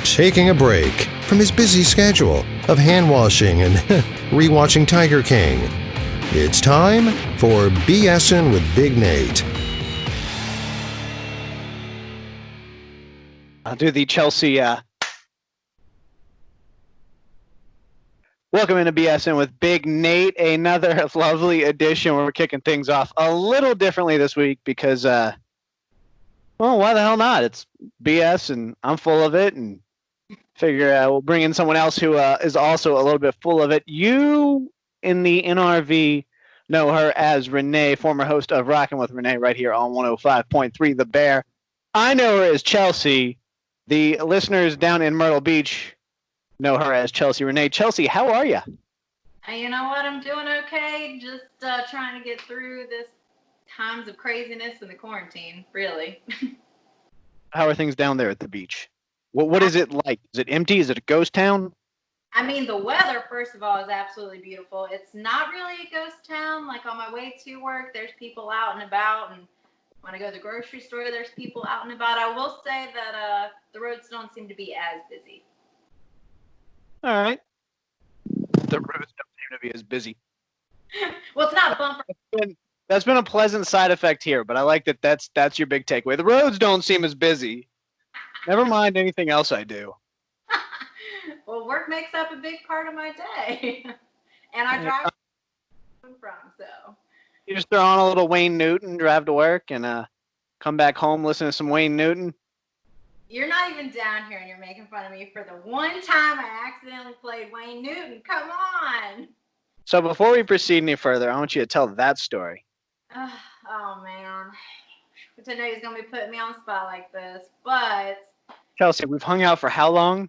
Taking a break from his busy schedule of hand-washing and rewatching Tiger King. It's time for BSing with Big Nate. I'll do the Chelsey. Welcome into BSing with Big Nate. Another lovely edition where we're kicking things off a little differently this week because, well, why the hell not? It's BS and I'm full of it, and figure we'll bring in someone else who is also a little bit full of it. You in the NRV know her as Renee, former host of Rockin' with Renee right here on 105.3 The Bear. I know her as Chelsey. The listeners down in Myrtle Beach know her as Chelsey Renee. Chelsey, how are you? You know what? I'm doing okay. Just trying to get through this times of craziness in the quarantine, really. How are things down there at the beach? What is it like? Is it empty? Is it a ghost town? I mean, the weather, first of all, is absolutely beautiful. It's not really a ghost town. Like, on my way to work, there's people out and about, and when I go to the grocery store, there's people out and about. I will say that the roads don't seem to be as busy. All right. The roads don't seem to be as busy. Well, it's not a bumper. That's been a pleasant side effect here, but I like that that's your big takeaway. The roads don't seem as busy. Never mind anything else I do. Well, work makes up a big part of my day. And I drive from, so. You just throw on a little Wayne Newton, drive to work, and come back home, listen to some Wayne Newton. You're not even down here and you're making fun of me for the one time I accidentally played Wayne Newton. Come on. So before we proceed any further, I want you to tell that story. Oh, man. Which I know he's going to be putting me on the spot like this, but... Chelsey, we've hung out for how long?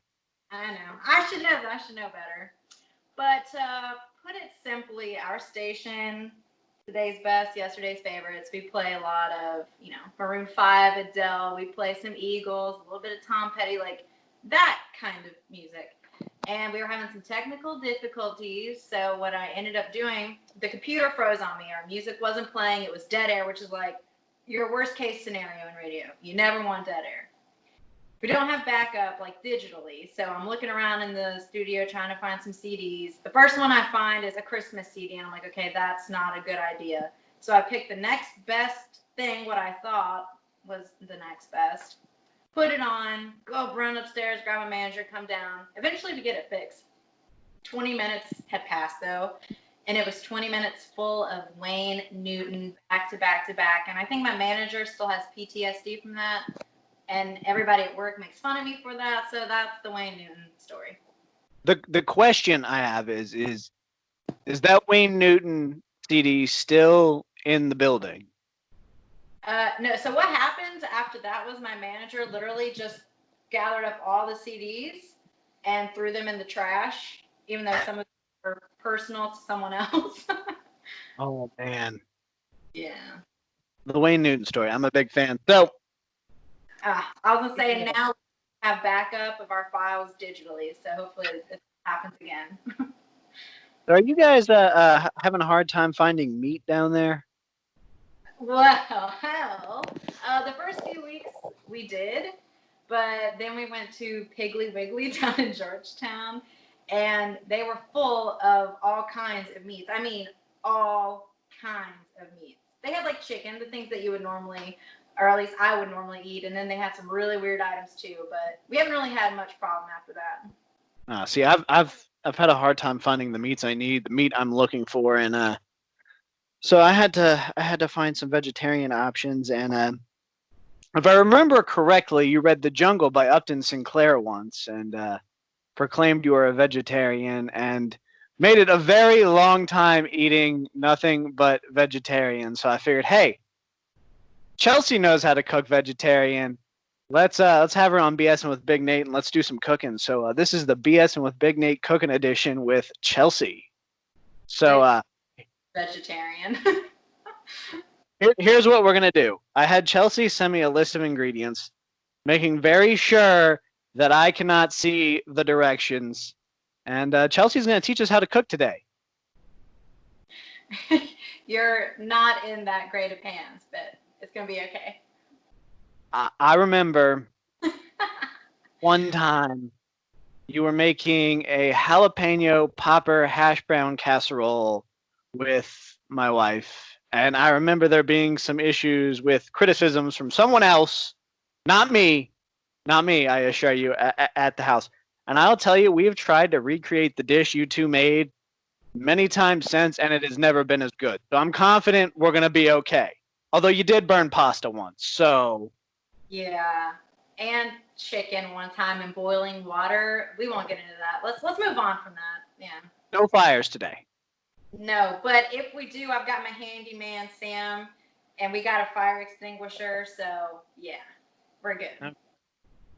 I know. I should know that. I should know better. But put it simply, our station, today's best, yesterday's favorites. We play a lot of, Maroon 5, Adele. We play some Eagles, a little bit of Tom Petty, like that kind of music. And we were having some technical difficulties. So what I ended up doing, the computer froze on me. Our music wasn't playing. It was dead air, which is like your worst case scenario in radio. You never want dead air. We don't have backup like digitally, so I'm looking around in the studio trying to find some CDs. The first one I find is a Christmas CD, and I'm like, okay, that's not a good idea. So I picked the next best thing, what I thought was the next best, put it on, go run upstairs, grab a manager, come down. Eventually we get it fixed. 20 minutes had passed, though, and it was 20 minutes full of Wayne Newton back to back to back, and I think my manager still has PTSD from that. And everybody at work makes fun of me for that, so that's the Wayne Newton story. The question I have is that Wayne Newton CD still in the building? No, so what happened after that was my manager literally just gathered up all the CDs and threw them in the trash, even though some of them were personal to someone else. Oh, man. Yeah. The Wayne Newton story. I'm a big fan. So, I was going to say now we have backup of our files digitally, so hopefully it happens again. are you guys having a hard time finding meat down there? Well, hell, the first few weeks we did, but then we went to Piggly Wiggly down in Georgetown, and they were full of all kinds of meats. I mean, all kinds of meats. They had like chicken, the things that you would normally, or at least I would normally eat, and then they had some really weird items too. But we haven't really had much problem after that. See, I've had a hard time finding the meats I need, the meat I'm looking for, and so I had to find some vegetarian options. And if I remember correctly, you read The Jungle by Upton Sinclair once, and proclaimed you were a vegetarian, and made it a very long time eating nothing but vegetarian. So I figured, hey, Chelsey knows how to cook vegetarian. Let's have her on BSing with Big Nate, and let's do some cooking. So this is the BSing with Big Nate cooking edition with Chelsey. So vegetarian. here's what we're gonna do. I had Chelsey send me a list of ingredients, making very sure that I cannot see the directions. And Chelsey's gonna teach us how to cook today. You're not in that great of hands, but it's going to be okay. I remember one time you were making a jalapeno popper hash brown casserole with my wife. And I remember there being some issues with criticisms from someone else, not me, I assure you, at the house. And I'll tell you, we have tried to recreate the dish you two made many times since, and it has never been as good. So I'm confident we're going to be okay. Although you did burn pasta once, so. Yeah. And chicken one time in boiling water. We won't get into that. Let's move on from that. Yeah. No fires today. No, but if we do, I've got my handyman Sam, and we got a fire extinguisher. So yeah, we're good.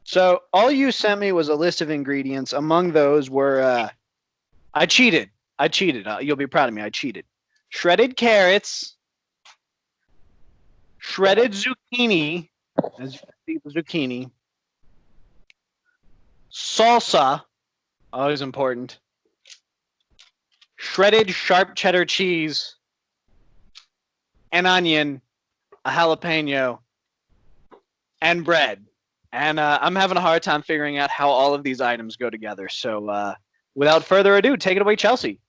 So all you sent me was a list of ingredients. Among those were, I cheated. You'll be proud of me. I cheated. Shredded carrots, shredded zucchini, as you can see, the zucchini, salsa, always important, shredded sharp cheddar cheese, an onion, a jalapeno, and bread. And I'm having a hard time figuring out how all of these items go together. So without further ado, take it away, Chelsey.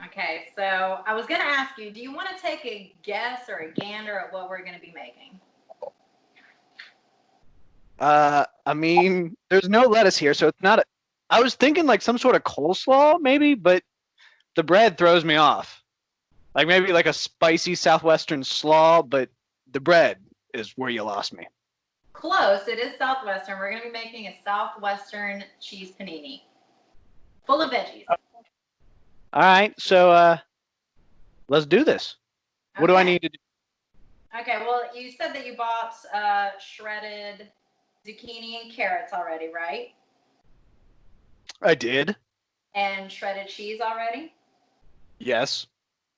Okay, so I was going to ask you, do you want to take a guess or a gander at what we're going to be making? I mean, there's no lettuce here, so it's not. I was thinking like some sort of coleslaw, maybe, but the bread throws me off. Like maybe like a spicy southwestern slaw, but the bread is where you lost me. Close. It is southwestern. We're going to be making a southwestern cheese panini, full of veggies. All right, so let's do this. What do I need to do? Okay, well, you said that you bought shredded zucchini and carrots already, right? I did. And shredded cheese already? Yes.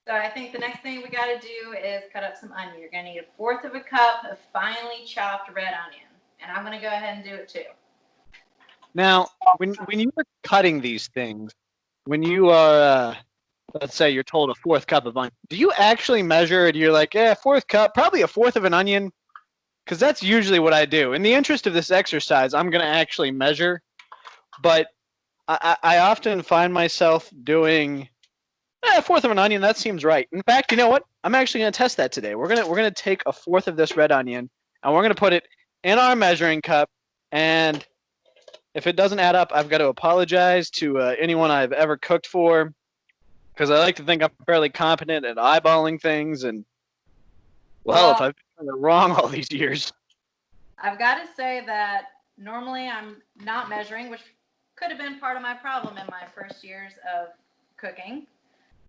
So I think the next thing we got to do is cut up some onion. You're going to need 1/4 of a cup of finely chopped red onion. And I'm going to go ahead and do it too. Now, when you are cutting these things, when you are, let's say you're told a 1/4 cup of onion, do you actually measure it? You're like, 1/4 cup, probably a 1/4 of an onion? Because that's usually what I do. In the interest of this exercise, I'm going to actually measure. But I often find myself doing 1/4 of an onion. That seems right. In fact, you know what? I'm actually going to test that today. We're gonna take a 1/4 of this red onion, and we're going to put it in our measuring cup. And if it doesn't add up, I've got to apologize to anyone I've ever cooked for, because I like to think I'm fairly competent at eyeballing things. And well, if I've been wrong all these years, I've got to say that normally I'm not measuring, which could have been part of my problem in my first years of cooking.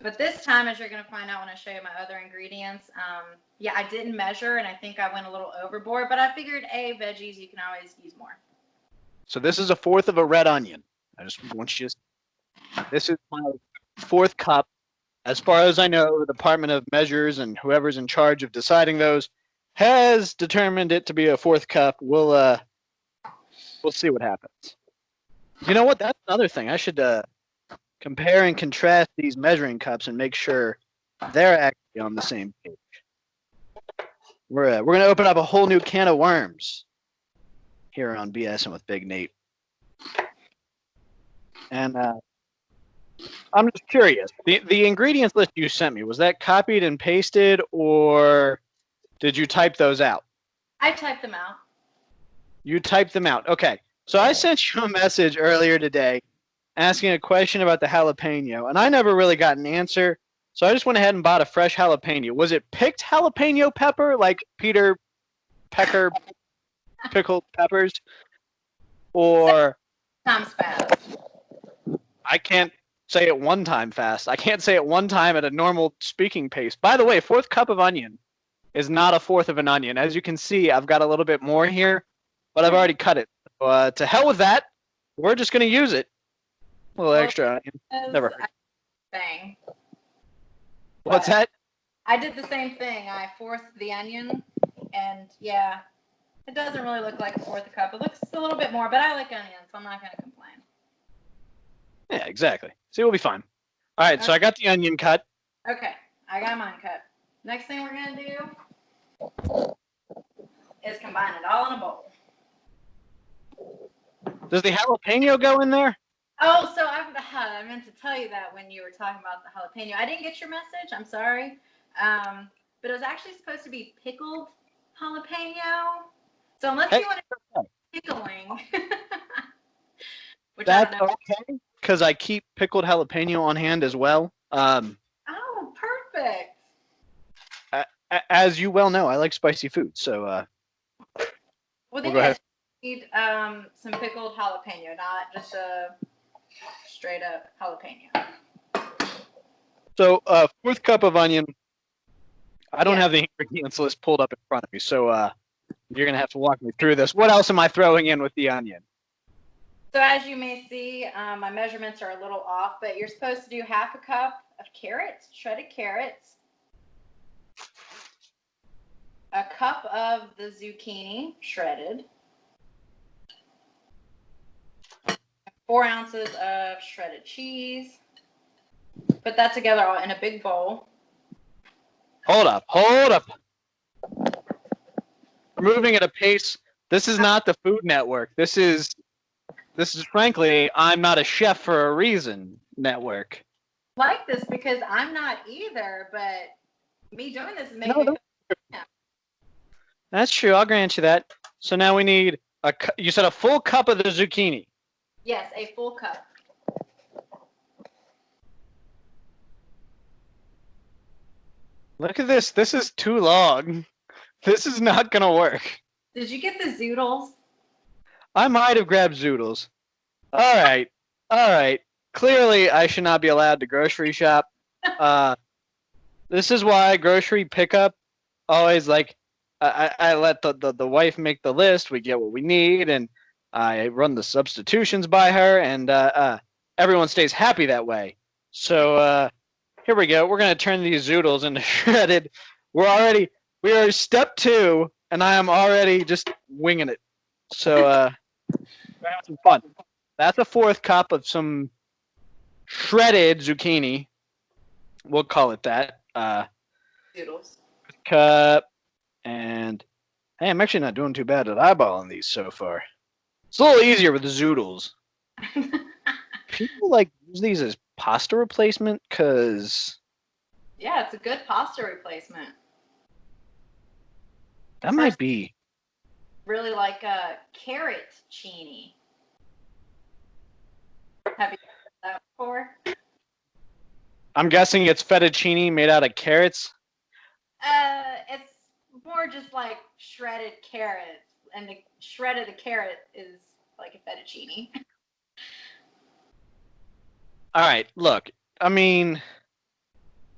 But this time, as you're going to find out when I show you my other ingredients, yeah, I didn't measure, and I think I went a little overboard. But I figured, veggies, you can always use more. So this is a 1/4 of a red onion. I just want you to. This is my 1/4 cup. As far as I know, the Department of Measures and whoever's in charge of deciding those has determined it to be a 1/4 cup. We'll see what happens. You know what? That's another thing. I should compare and contrast these measuring cups and make sure they're actually on the same page. We're going to open up a whole new can of worms here on BSing with Big Nate. And I'm just curious. The ingredients list you sent me, was that copied and pasted, or did you type those out? I typed them out. You typed them out. Okay. So I sent you a message earlier today asking a question about the jalapeno, and I never really got an answer. So I just went ahead and bought a fresh jalapeno. Was it picked jalapeno pepper, like Peter Pecker pickled peppers? Or Times fast. I can't say it one time fast. I can't say it one time at a normal speaking pace. By the way, 1/4 cup of onion is not a 1/4 of an onion. As you can see, I've got a little bit more here, but I've already cut it. So, to hell with that. We're just going to use it. A little extra onion. Never hurt. Thing. What's that? I did the same thing. I 1/4 the onion, and yeah, it doesn't really look like a 1/4 a cup. It looks a little bit more, but I like onions, so I'm not going to complain. Yeah, exactly. See, we'll be fine. All right, so I got the onion cut. Okay, I got mine cut. Next thing we're going to do is combine it all in a bowl. Does the jalapeno go in there? Oh, so I meant to tell you that when you were talking about the jalapeno. I didn't get your message. I'm sorry. But it was actually supposed to be pickled jalapeno. So unless you want to pickling, which That's I don't know. okay, because I keep pickled jalapeno on hand as well. Oh, perfect. As you well know, I like spicy food, so Well, go then ahead. you need some pickled jalapeno, not just a straight up jalapeno. So, fourth cup of onion. I don't Yeah. have the ingredients list pulled up in front of me, so you're going to have to walk me through this. What else am I throwing in with the onion? So as you may see, my measurements are a little off, but you're supposed to do half a cup of carrots, shredded carrots, a cup of the zucchini, shredded, 4 ounces of shredded cheese. Put that together all in a big bowl. Hold up. We're moving at a pace. This is not the Food Network. This is frankly, I'm not a chef for a reason network. I like this because I'm not either, but me doing this is making me feel. That's true. I'll grant you that. So now we need you said a full cup of the zucchini. Yes, a full cup. Look at this. This is too long. This is not going to work. Did you get the zoodles? I might have grabbed zoodles. All right. Clearly, I should not be allowed to grocery shop. This is why grocery pickup always like I let the wife make the list. We get what we need, and I run the substitutions by her, and everyone stays happy that way. So here we go. We're gonna turn these zoodles into shredded. We are step 2, and I am already just winging it. So we're having some fun. That's a fourth cup of some shredded zucchini. We'll call it that. Zoodles. Cup. And hey, I'm actually not doing too bad at eyeballing these so far. It's a little easier with the zoodles. People like use these as pasta replacement because Yeah, it's a good pasta replacement. that might be. Really like a carrot chini. Have you had that before? I'm guessing it's fettuccine made out of carrots. It's more just like shredded carrots, and the shred of the carrot is like a fettuccine. All right, look. I mean,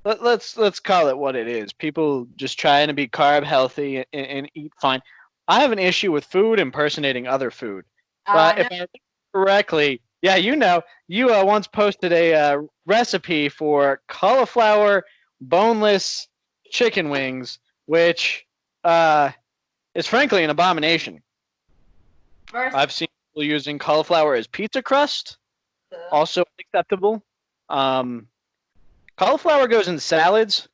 let's call it what it is. People just trying to be carb healthy and eat fine. I have an issue with food impersonating other food. But if I remember correctly, yeah, you once posted a recipe for cauliflower boneless chicken wings, which is frankly an abomination. First, I've seen people using cauliflower as pizza crust, also acceptable. Cauliflower goes in salads,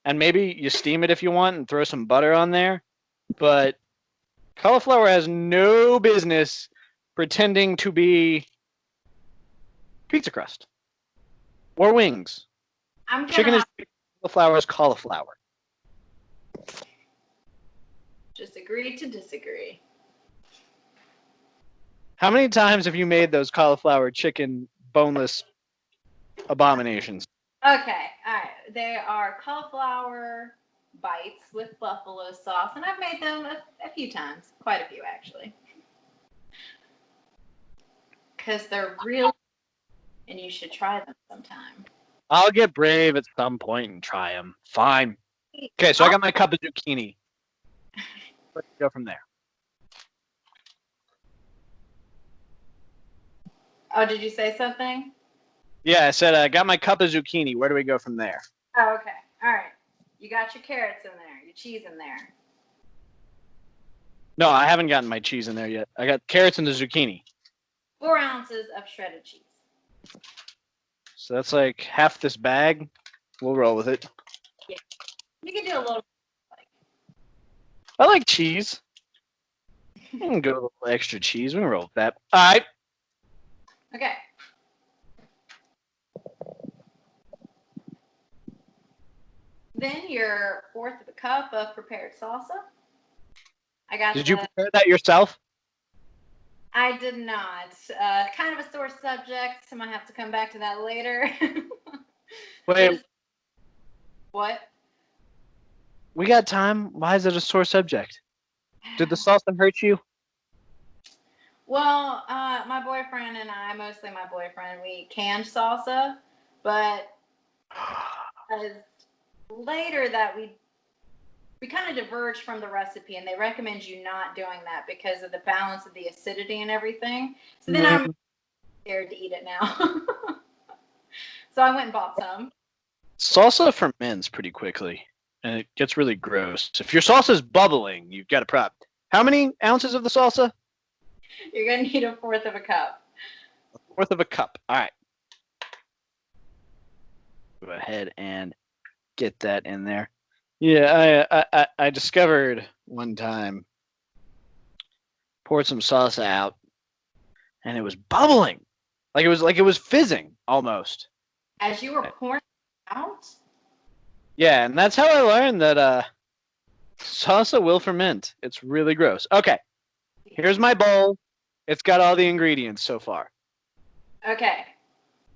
and maybe you steam it if you want and throw some butter on there, but cauliflower has no business pretending to be pizza crust or wings. Chicken is cauliflower is cauliflower. Just agree to disagree. How many times have you made those cauliflower chicken boneless abominations? Okay, all right. They are cauliflower bites with buffalo sauce, and I've made them a few times, quite a few actually, because they're real, and you should try them sometime. I'll get brave at some point and try them. Fine. Okay, so I got my cup of zucchini. Let's go from there. Oh, did you say something? Yeah, I said I got my cup of zucchini. Where do we go from there? Oh, okay. All right. You got your carrots in there, your cheese in there. No, I haven't gotten my cheese in there yet. I got carrots and the zucchini. 4 ounces of shredded cheese. So that's like half this bag. We'll roll with it. Yeah. You can do a little. I like cheese. I can go a little extra cheese. We can roll with that. All right. Okay. Then your fourth of a cup of prepared salsa. I got. Did you prepare that yourself? I did not. Kind of a sore subject. So I might have to come back to that later. Wait, What? we got time. Why is it a sore subject? Did the salsa hurt you? Well, my boyfriend and I, mostly my boyfriend, we canned salsa, but later that we kind of diverged from the recipe, and they recommend you not doing that because of the balance of the acidity and everything. So then I'm scared to eat it now. So I went and bought some. Salsa ferments pretty quickly, and it gets really gross. If your salsa is bubbling, you've got a problem. How many ounces of the salsa? You're going to need a fourth of a cup. A fourth of a cup. All right. Go ahead and get that in there. Yeah, I discovered one time, poured some salsa out, and it was bubbling, like it was fizzing almost. As you were pouring it out? Yeah, and that's how I learned that salsa will ferment. It's really gross. Okay, here's my bowl. It's got all the ingredients so far. Okay.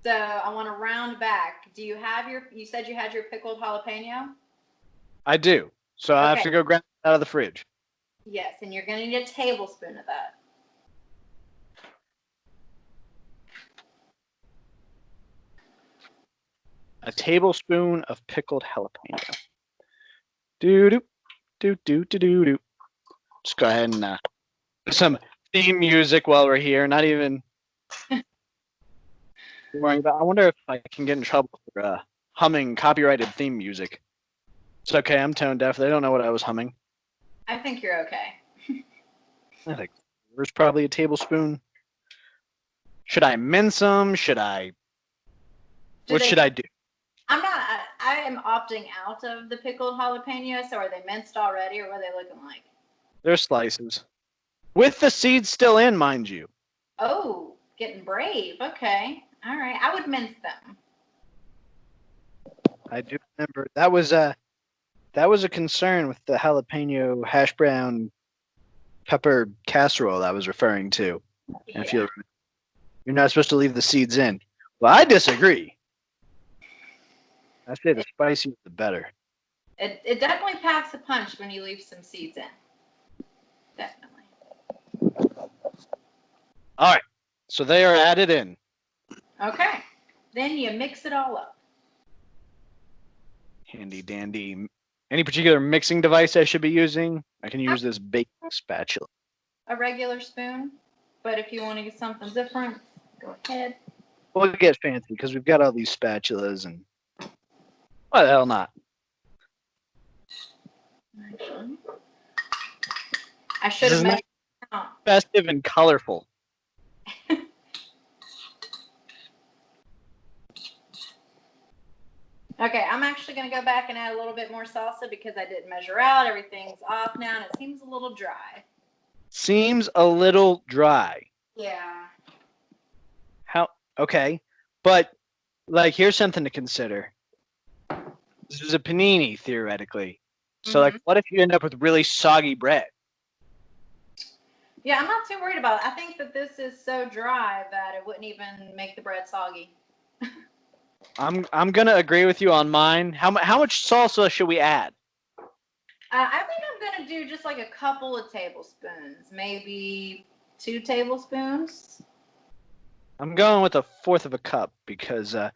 So I want to round back. Do you have you said you had your pickled jalapeno? I do. So I have to go grab it out of the fridge. Yes, and you're going to need a tablespoon of that. A tablespoon of pickled jalapeno. Do. Just go ahead and some theme music while we're here. Not even worrying about. I wonder if I can get in trouble for humming copyrighted theme music. It's okay. I'm tone deaf. They don't know what I was humming. I think you're okay. I think there's probably a tablespoon. Should I mince them? Should I? What should I do? I am opting out of the pickled jalapeno. So are they minced already, or what are they looking like? They're slices. With the seeds still in, mind you. Oh, getting brave. Okay. All right. I would mince them. I do remember that was a concern with the jalapeno hash brown pepper casserole I was referring to. Yeah. If you're not supposed to leave the seeds in. Well, I disagree. I say the spicier the better. It definitely packs a punch when you leave some seeds in. Definitely. All right. So they are added in. Okay. Then you mix it all up. Handy dandy. Any particular mixing device I should be using? I can use this baking spatula. A regular spoon. But if you want to get something different, go ahead. We'll get fancy because we've got all these spatulas and why the hell not? Actually, I should have measured it out. Festive and colorful. Okay, I'm actually going to go back and add a little bit more salsa because I didn't measure out. Everything's off now, and it seems a little dry. Seems a little dry. Yeah. How? Okay. But, like, here's something to consider. This is a panini, theoretically. So, like, what if you end up with really soggy bread? Yeah, I'm not too worried about it. I think that this is so dry that it wouldn't even make the bread soggy. I'm gonna agree with you on mine. How much salsa should we add? I think I'm going to do just like a couple of tablespoons, maybe 2 tablespoons. I'm going with a fourth of a cup because I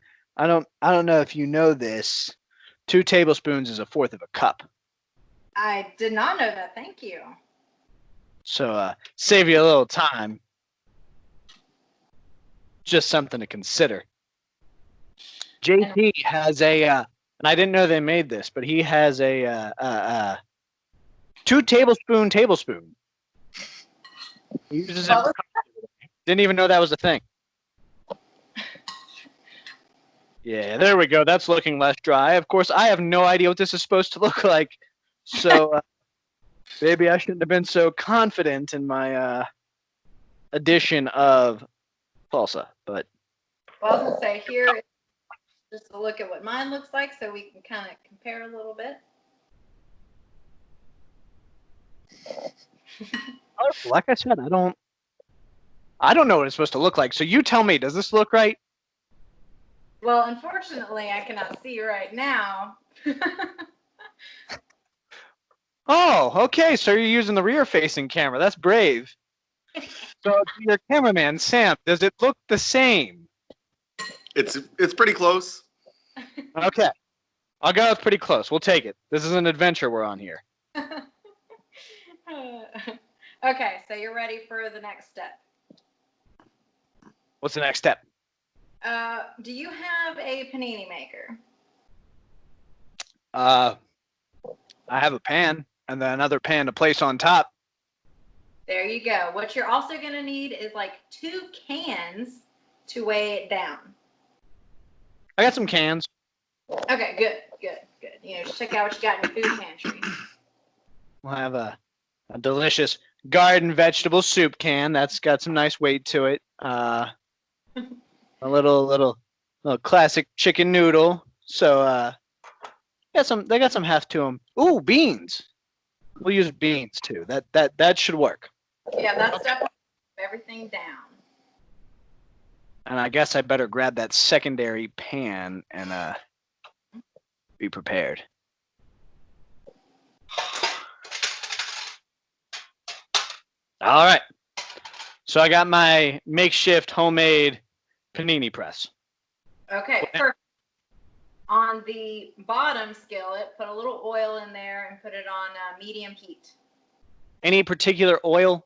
don't know if you know this. 2 tablespoons is a fourth of a cup. I did not know that. Thank you. So save you a little time. Just something to consider. JP has a, and I didn't know they made this, but he has a 2 tablespoon. He uses it. Didn't even know that was a thing. Yeah, there we go. That's looking less dry. Of course, I have no idea what this is supposed to look like. So maybe I shouldn't have been so confident in my addition of salsa. But Well, I was gonna say here, just to look at what mine looks like, so we can kind of compare a little bit. like I said, I don't know what it's supposed to look like. So you tell me, does this look right? Well, unfortunately, I cannot see right now. Oh, okay. So you're using the rear-facing camera. That's brave. So your cameraman, Sam, does it look the same? It's pretty close. Okay. I'll go with pretty close. We'll take it. This is an adventure we're on here. Okay, so you're ready for the next step. What's the next step? Do you have a panini maker? I have a pan and then another pan to place on top. There you go. What you're also going to need is like 2 cans to weigh it down. I got some cans. Okay, good. You know, just check out what you got in your food pantry. We'll have a delicious garden vegetable soup can. That's got some nice weight to it. A little classic chicken noodle. So they got some heft to them. Ooh, beans. We'll use beans too. That should work. Yeah, that's definitely everything down. And I guess I better grab that secondary pan and be prepared. All right. So I got my makeshift homemade panini press. Okay, perfect. On the bottom skillet, put a little oil in there and put it on medium heat. Any particular oil?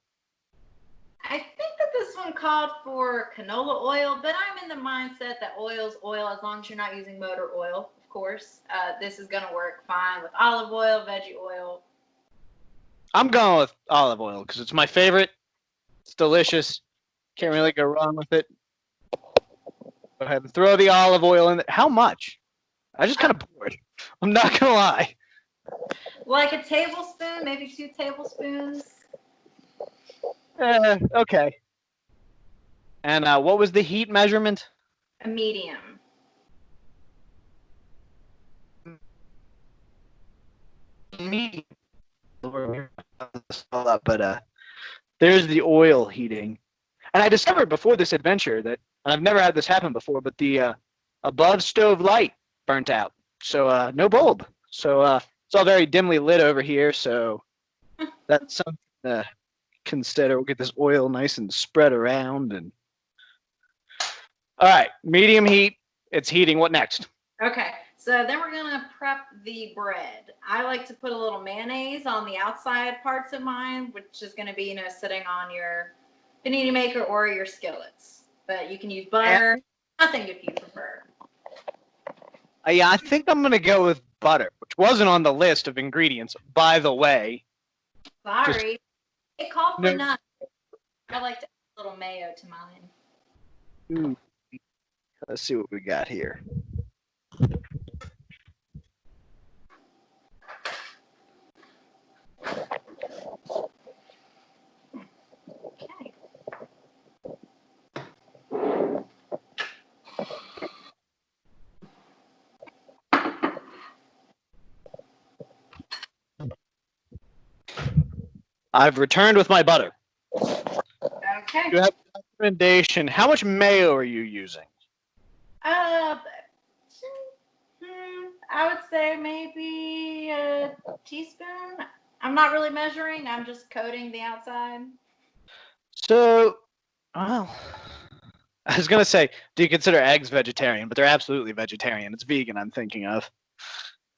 I think that this one called for canola oil, but I'm in the mindset that oil's oil as long as you're not using motor oil, of course. This is going to work fine with olive oil, veggie oil. I'm going with olive oil because it's my favorite. It's delicious. Can't really go wrong with it. Go ahead and throw the olive oil in there. How much? I just kind of poured. I'm not going to lie. Like a tablespoon, maybe 2 tablespoons. Okay. And what was the heat measurement? A medium. Medium. But there's the oil heating. And I discovered before this adventure that, and I've never had this happen before, but the above stove light burnt out. So no bulb. So it's all very dimly lit over here. So that's something to consider. We'll get this oil nice and spread around. And all right, medium heat. It's heating. What next? Okay, so then we're going to prep the bread. I like to put a little mayonnaise on the outside parts of mine, which is going to be, you know, sitting on your panini maker or your skillets. But you can use butter, nothing if you prefer. Yeah, I think I'm going to go with butter, which wasn't on the list of ingredients, by the way. Sorry. It called for No. none. I like to add a little mayo to mine. Ooh. Let's see what we got here. Okay. I've returned with my butter. Okay. You have a recommendation. How much mayo are you using? I would say maybe a teaspoon. I'm not really measuring. I'm just coating the outside. So, well, I was going to say, do you consider eggs vegetarian? But they're absolutely vegetarian. It's vegan I'm thinking of.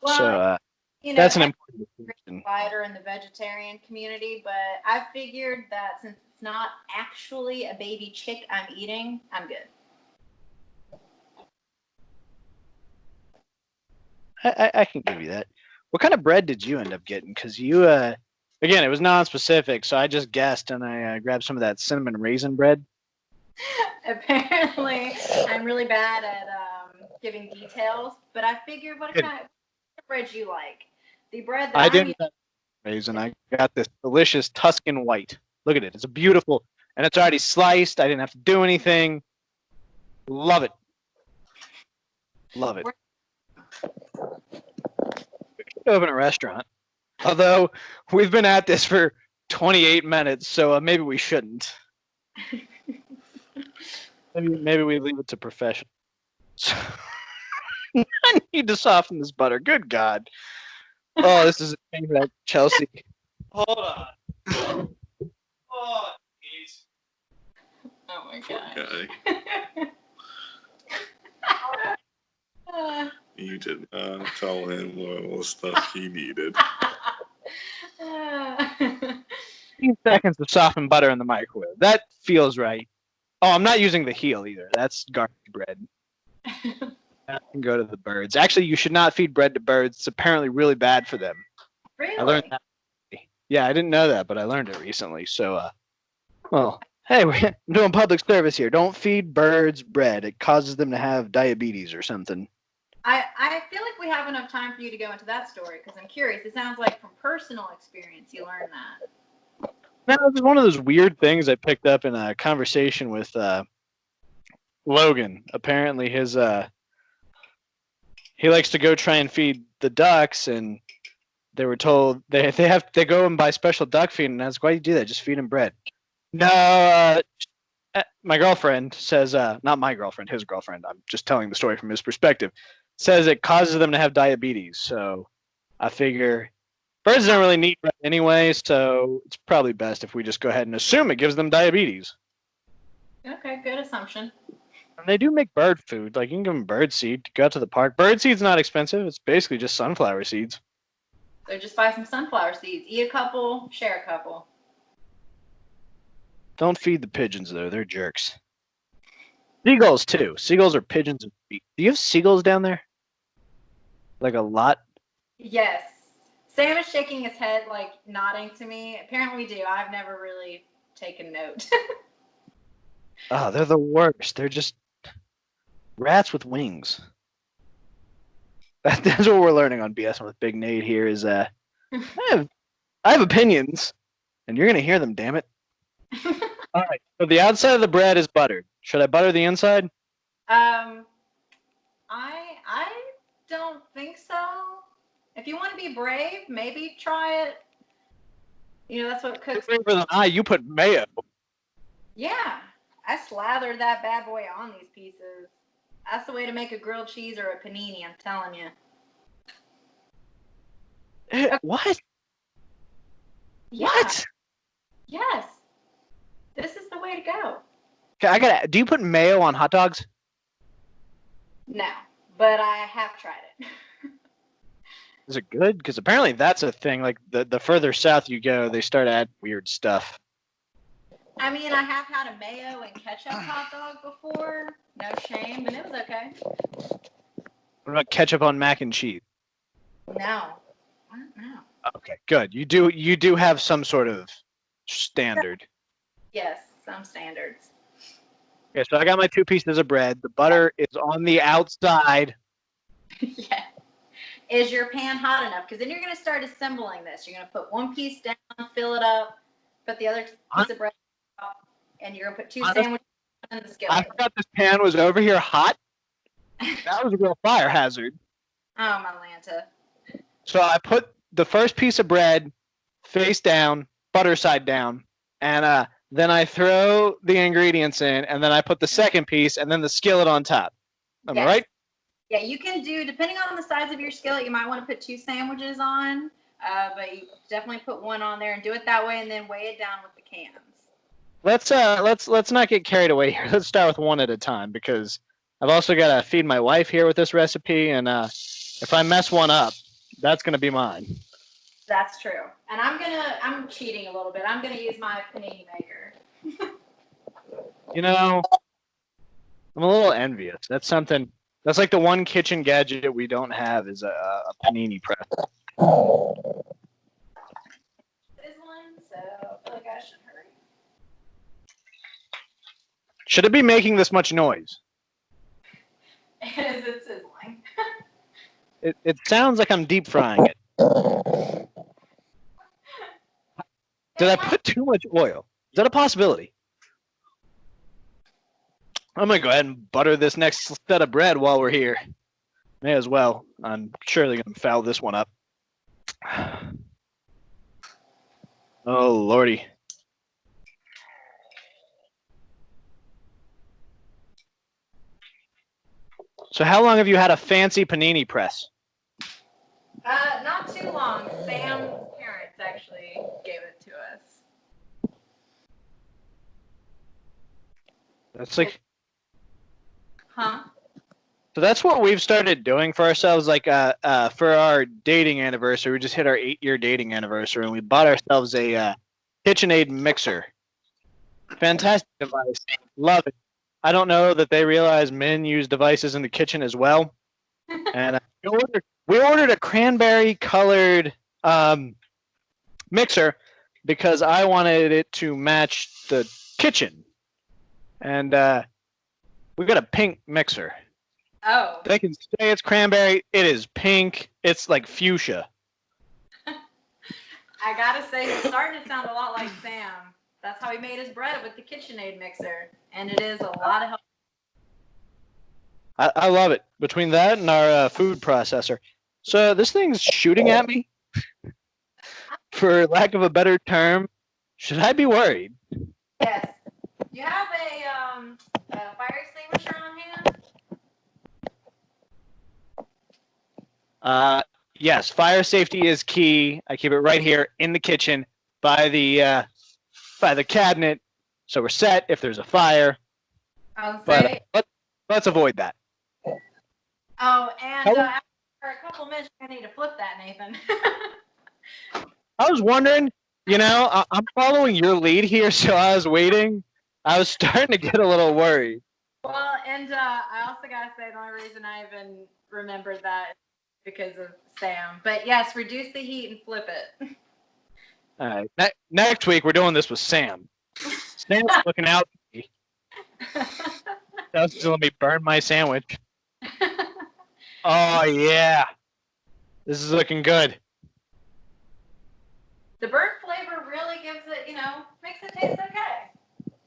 Well, So you know, that's an eggs important are distinction. wider in the vegetarian community, but I figured that since it's not actually a baby chick I'm eating, I'm good. I can give you that. What kind of bread did you end up getting? Because you, again, it was non-specific, so I just guessed, and I grabbed some of that cinnamon raisin bread. Apparently, I'm really bad at giving details, but I figured what kind of bread you like. The bread that I I'm didn't raisin. I got this delicious Tuscan white. Look at it. It's a beautiful, and it's already sliced. I didn't have to do anything. Love it. Love it. We could open a restaurant. Although we've been at this for 28 minutes, so maybe we shouldn't. Maybe we leave it to professionals. I need to soften this butter. Good God. Oh, this is a thing that Chelsey. Hold on. Oh, jeez. Oh my Poor gosh. guy. You did not tell him all the stuff he needed. 15 seconds of softened butter in the microwave. That feels right. Oh, I'm not using the heel either. That's garbage bread. That can go to the birds. Actually, you should not feed bread to birds. It's apparently really bad for them. Really? I learned that. Yeah, I didn't know that, but I learned it recently. So, well, hey, we're doing public service here. Don't feed birds bread. It causes them to have diabetes or something. I feel like we have enough time for you to go into that story because I'm curious. It sounds like from personal experience you learned that. That was one of those weird things I picked up in a conversation with Logan. Apparently, he likes to go try and feed the ducks, and they were told they go and buy special duck feed, and I was, why do you do that? Just feed them bread. No, my girlfriend says, not my girlfriend, his girlfriend. I'm just telling the story from his perspective. Says it causes them to have diabetes. So I figure birds don't really need bread anyway, so it's probably best if we just go ahead and assume it gives them diabetes. Okay, good assumption. And they do make bird food. Like, you can give them bird seed. Go out to the park. Bird seed's not expensive. It's basically just sunflower seeds. So just buy some sunflower seeds. Eat a couple, share a couple. Don't feed the pigeons, though. They're jerks. Seagulls, too. Seagulls are pigeons and feet. Do you have seagulls down there? Like a lot? Yes. Sam is shaking his head, like nodding to me. Apparently we do. I've never really taken note. Oh, they're the worst. They're just rats with wings. That's what we're learning on BS with Big Nate here is I have opinions, and you're going to hear them, damn it. All right. So the outside of the bread is buttered. Should I butter the inside? I don't think so. If you want to be brave, maybe try it. You know, that's what cooks. Braver than I. You put mayo. Yeah, I slathered that bad boy on these pieces. That's the way to make a grilled cheese or a panini, I'm telling you. What? Yeah. What? Yes. This is the way to go. Okay, do you put mayo on hot dogs? No, but I have tried it. Is it good? Because apparently that's a thing. Like, the further south you go, they start to add weird stuff. I mean, I have had a mayo and ketchup hot dog before. No shame, and it was okay. What about ketchup on mac and cheese? No. No. Okay, good. You do have some sort of standard. Yes, some standards. Okay, so I got my 2 pieces of bread. The butter is on the outside. Yeah. Is your pan hot enough? Because then you're going to start assembling this. You're going to put one piece down, fill it up, put the other piece of bread up, and you're going to put 2 sandwiches in the skillet. I forgot this pan was over here hot. That was a real fire hazard. Oh, my Lanta. So I put the first piece of bread face down, butter side down, and then I throw the ingredients in, and then I put the second piece, and then the skillet on top. Am I right? Yeah, you can do, depending on the size of your skillet, you might want to put 2 sandwiches on, but you definitely put 1 on there and do it that way, and then weigh it down with the cans. Let's not get carried away here. Let's start with 1 at a time, because I've also got to feed my wife here with this recipe, and if I mess one up, that's gonna be mine. That's true. And I'm cheating a little bit. I'm gonna use my panini maker. You know, I'm a little envious. That's like the one kitchen gadget we don't have is a panini press. This one, so I feel like I should hurry. Should it be making this much noise? It's a It sounds like I'm deep frying it. Did I put too much oil? Is that a possibility? I'm going to go ahead and butter this next set of bread while we're here. May as well. I'm surely going to foul this one up. Oh, Lordy. So how long have you had a fancy panini press? Not too long. Sam's parents actually gave it to us. That's like... Huh? So that's what we've started doing for ourselves. Like for our dating anniversary, we just hit our 8-year dating anniversary, and we bought ourselves a KitchenAid mixer. Fantastic device. Love it. I don't know that they realize men use devices in the kitchen as well. And we ordered a cranberry-colored mixer because I wanted it to match the kitchen. And we got a pink mixer. Oh. They can say it's cranberry. It is pink. It's like fuchsia. I gotta say, it's starting to sound a lot like Sam. That's how he made his bread with the KitchenAid mixer, and it is a lot of help. I love it. Between that and our food processor. So this thing's shooting at me. For lack of a better term, should I be worried? Yes. You have a fire extinguisher on hand? Yes, fire safety is key. I keep it right here in the kitchen by the cabinet, so we're set if there's a fire. But let's avoid that. Oh, and after a couple minutes, I need to flip that, Nathan. I was wondering, I'm following your lead here, so I was waiting. I was starting to get a little worried. Well, and I also gotta say the only reason I even remembered that is because of Sam. But yes, reduce the heat and flip it. All right. Next week we're doing this with Sam. Sam's looking out for me. Just let me burn my sandwich. Oh yeah, this is looking good. The burnt flavor really gives it, makes it taste okay.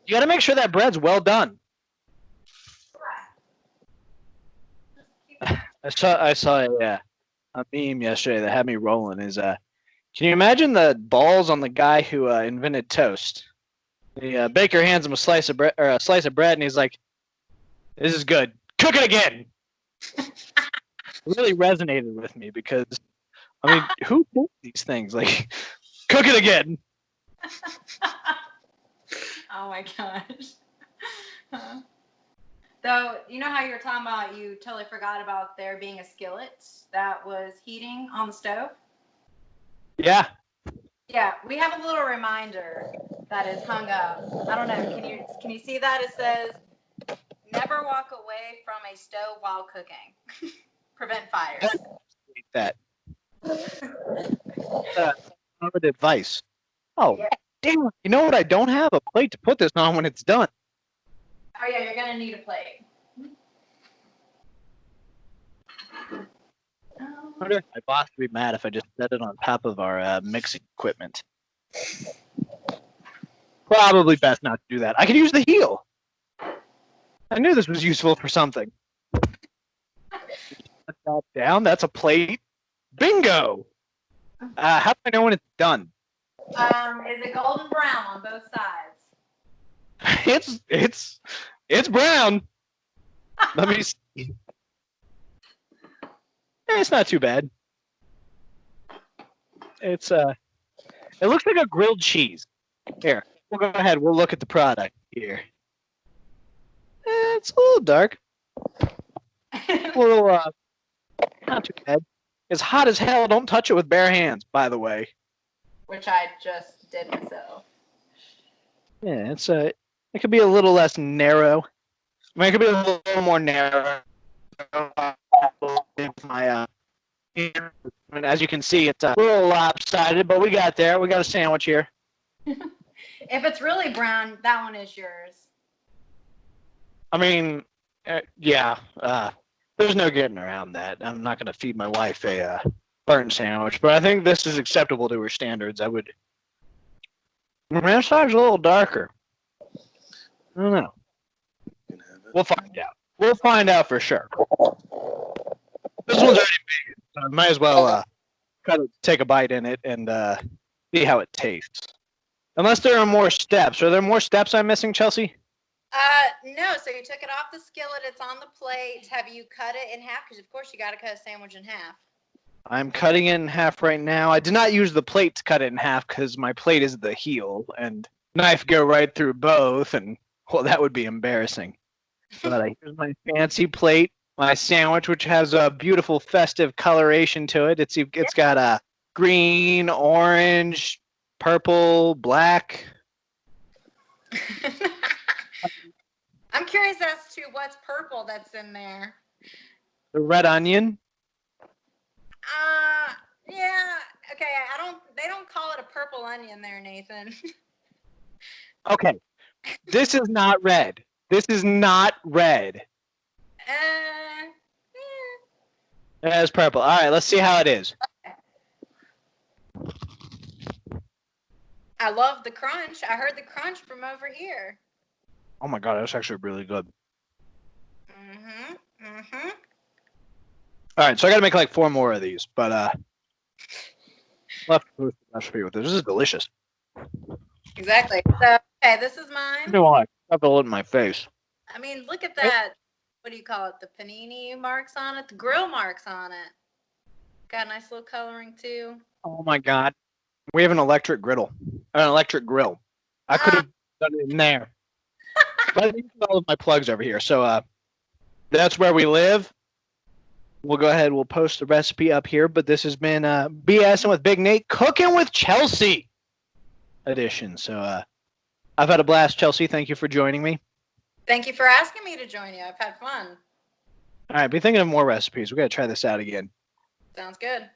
You got to make sure that bread's well done. I saw a meme yesterday that had me rolling. Can you imagine the balls on the guy who invented toast? The baker hands him a slice of bread, and he's like, "This is good. Cook it again." It really resonated with me because, who thinks these things? Like, cook it again. Oh my gosh. So, you know how you were talking about you totally forgot about there being a skillet that was heating on the stove? Yeah. Yeah, we have a little reminder that is hung up. I don't know. Can you see that? It says, "Never walk away from a stove while cooking. Prevent fires." That. Good advice. Oh, yeah. Damn! You know what? I don't have a plate to put this on when it's done. Oh yeah, you're gonna need a plate. My boss would be mad if I just set it on top of our mixing equipment. Probably best not to do that. I could use the heel. I knew this was useful for something. Put that down. That's a plate. Bingo! How do I know when it's done? Is it golden brown on both sides? It's brown. Let me see. It's not too bad. It looks like a grilled cheese. Here, we'll go ahead. We'll look at the product here. It's a little dark. A little, not too bad. It's hot as hell. Don't touch it with bare hands, by the way. Which I just did myself. Yeah, it could be a little less narrow. It could be a little more narrow. As you can see, it's a little lopsided, but we got there. We got a sandwich here. If it's really brown, that one is yours. Yeah. there's no getting around that. I'm not going to feed my wife a burnt sandwich, but I think this is acceptable to her standards. I would. The ranch side's a little darker. I don't know. You can have it. We'll find out. We'll find out for sure. This one's already made, so I might as well take a bite in it and see how it tastes. Unless there are more steps. Are there more steps I'm missing, Chelsey? No. So you took it off the skillet. It's on the plate. Have you cut it in half? Because of course you got to cut a sandwich in half. I'm cutting it in half right now. I did not use the plate to cut it in half because my plate is the heel and knife go right through both, and well, that would be embarrassing. But here's my fancy plate, my sandwich, which has a beautiful festive coloration to it. It's got a green, orange, purple, black. I'm curious as to what's purple that's in there. The red onion. Yeah. Okay. They don't call it a purple onion there, Nathan. Okay. This is not red. This is not red. Yeah. It has purple. All right, let's see how it is. I love the crunch. I heard the crunch from over here. Oh my god, that's actually really good. All right, so I got to make like 4 more of these, but I'll have to post the recipe with this. This is delicious. Exactly. So, okay, this is mine. I have to look in my face. I mean, look at that. What do you call it? The panini marks on it, the grill marks on it. Got a nice little coloring too. Oh my god, we have an electric grill. I could have done it in there. But I think all of my plugs over here. So that's where we live. We'll go ahead. We'll post the recipe up here. But this has been BSing with Big Nate, Cooking with Chelsey edition. So I've had a blast, Chelsey. Thank you for joining me. Thank you for asking me to join you. I've had fun. All right, be thinking of more recipes. We got to try this out again. Sounds good.